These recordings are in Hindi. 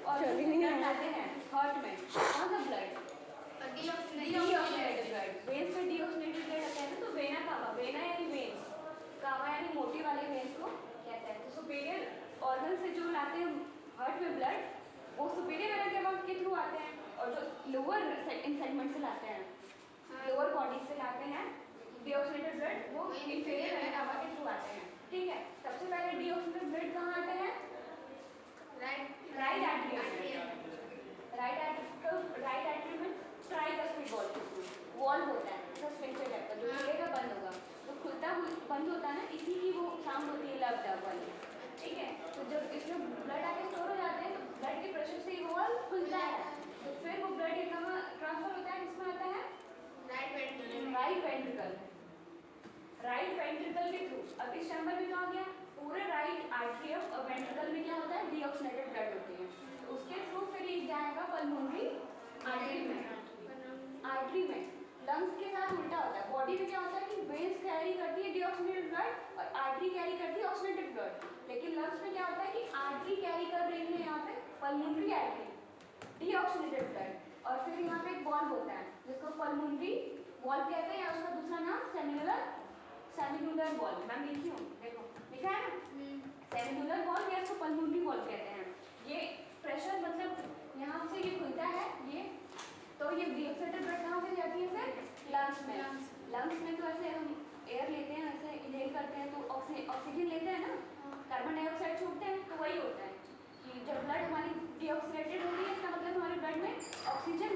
ब्लड लाते हैं हार्ट में, कौन सा ब्लड? Deoxygenated blood. वेन्स में डीऑक्सीनेटेड ब्लड आता है ना, तो वेना कावा, वेना यानी वेन्स, कावा यानी मोटी वाले वेन्स को कहते हैं। तो सुपीरियर ऑर्गन से जो लाते हैं हार्ट में ब्लड, वो सुपीरियर वेना कावा के थ्रू आते हैं, और जो लोअर इन सेगमेंट से लाते हैं, लोअर बॉडी से लाते हैं डीऑक्सीनेटेड ब्लड, वो इंफीरियर वेना कावा के थ्रू आते हैं। ठीक है, सबसे पहले डीऑक्सीनेटेड ब्लड कहाँ आते हैं? Right atrium. राइट एट्रियम में ट्राइकस्पिड वॉल होता है, ऐसा स्फिंक्टर टाइप का, जो खुलेगा बंद होगा, तो खुलता बंद होता है ना, इसी की वो साउंड होती है लब डब वाली। ठीक है, तो जब इसमें ब्लड आके स्टोर हो जाते हैं, तो ब्लड के प्रेशर से ये वॉल खुलता है, तो फिर वो ब्लड ये कहाँ ट्रांसफर होता है, किसमें आता है? Right ventricle. राइट वेंट्रिकल के थ्रू। अब इस चैम्बर में क्या हो गया, पूरे राइट आर्टरियम और वेंट्रिकल में क्या होता है, डीऑक्सीनेटेड ब्लड होती है, तो उसके थ्रू फिर ये जाएगा पल्मोनरी आर्टरी में। आर्टरी में लंग्स के साथ उल्टा होता है। बॉडी में क्या होता है कि वेन्स कैरी करती है डीऑक्सीनेटेड ब्लड और आर्टरी कैरी करती है ऑक्सीनेटेड ब्लड, लेकिन लंग्स में क्या होता है कि आर्टरी कैरी कर रही है यहाँ पे पल्मोनरी आर्टरी डीऑक्सीनेटेड ब्लड, और फिर यहाँ पे एक वॉल्व होता है जिसको पल्मोनरी वॉल्व कहते हैं, या उसका दूसरा नाम सेमिनुलर वॉल्व। मैम लिखी हूँ, देखो लिखा है ना, सेमिनुलर वॉल्व या इसको पल्मोनरी वॉल्व कहते हैं। ये प्रेशर मतलब यहाँ से ये खुलता है ये, तो ये डीऑक्सीनेटेड ब्लड कहाँ से जाती है फिर? लंग्स में। लंग्स में तो ऐसे हम एयर लेते हैं, ऐसे इनहेल करते हैं, तो ऑक्सीजन लेते हैं ना, कार्बन डाइऑक्साइड छोड़ते हैं, तो वही होता है कि जब ब्लड हमारी डीऑक्सीनेटेड हो रही है, इसका मतलब हमारे ब्लड में ऑक्सीजन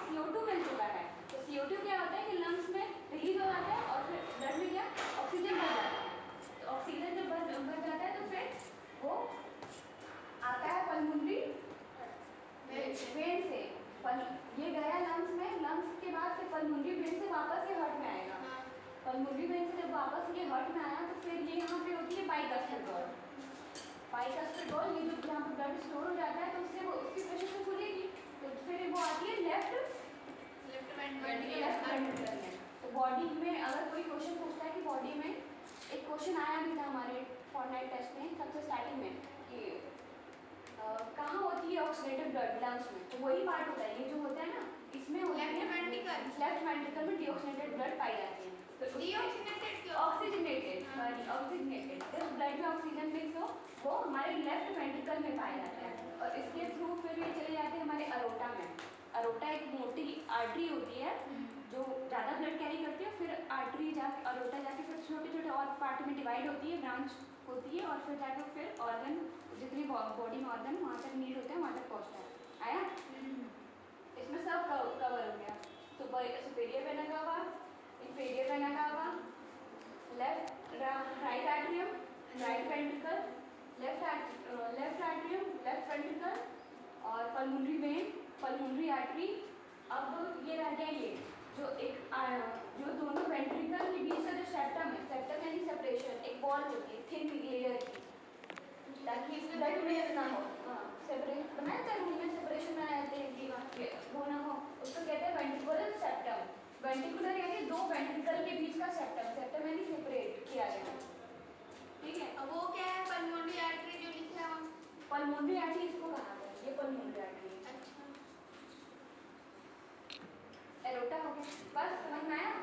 CO2 मिल चुका है, तो CO2 क्या होता है कि लंग्स में रिलीज हो जाता है, और फिर ब्लड में क्या ऑक्सीजन बढ़ जाता है, तो ऑक्सीजन जब बढ़ जाता है तो फिर वो आता है पल्मोनरी वेन से, ये गया लंग्स में, लंग्स के बाद फिर पल्मोनरी वेन से वापस ये हार्ट में आएगा। पल्मोनरी वेन से जब वापस ये हार्ट में आया, तो फिर ये यहाँ पे होती है बाइकस्पिड वॉल्व। बाइकस्पिड वॉल्व, ये जो जहाँ पे ब्लड स्टोर हो जाता है, तो उससे वो उसकी प्रेशर से खुलेगी, तो फिर वो आती है लेफ्ट वेंट्रिकल में। तो बॉडी में अगर कोई क्वेश्चन पूछता है कि बॉडी में, एक क्वेश्चन आया भी था हमारे फॉरनाइट टेस्ट में सबसे स्टार्टिंग में कि कहाँ होती है ऑक्सीडेटिव ब्लड? लंग्स में। तो वही पार्ट होता है, ये जो होता है ना, इसमें होता है लेफ्ट वेंट्रिकल में डीऑक्सीनेटेड ब्लड पाई जाती है। तो डीऑक्सीनेटेड ऑक्सीजनेटेड जिस ब्लड में ऑक्सीजन मिक्स हो वो हमारे लेफ्ट वेंट्रिकल में पाया जाता है, और इसके थ्रू फिर ये चले जाते हैं हमारे अरोटा में। अरोटा एक मोटी आर्टरी होती है जो ज़्यादा ब्लड कैरी करती है, फिर आर्टरी जाके अरोटा जाके फिर छोटे छोटे और पार्ट में डिवाइड होती है, ब्रांच होती है, और फिर जाके फिर ऑर्गन, जितनी बॉडी में ऑर्गन वहाँ तक नीड होते हैं वहाँ तक पहुँचता है। आया? इसमें सब कवर हो गया। Superior vena cava, inferior vena cava, right atrium, right ventricle, left atrium, left ventricle, और पल्मोनरी वेन, पल्मोनरी आर्टरी। अब ये रह गया ये जो एक जो दोनों वेंट्रिकल के बीच का जो सेप्टम है, सेप्टम यानी सेपरेशन, एक वॉल होती है थिन लेयर की, ताकि ब्लड वेस्ट ना हो। सेपरेट बनाया था रूम में, सेपरेशन बनाया थे वो ना हो, उसको कहते हैं वेंट्रिकुलर सेप्टम। वेंट्रिकुलर यानी दो वेंट्रिकल के बीच का सेप्टम, सेप्टम यानी सेपरेट किया गया। ठीक है, अब वो क्या है? पल्मोनरी आर्टरी जो लिखा है, पल्मोनरी आर्टरी इसको कहा जाता है, ये पल्मोनरी आर्टरी। अच्छा, एरोटा हो गया, बस समझ में आया?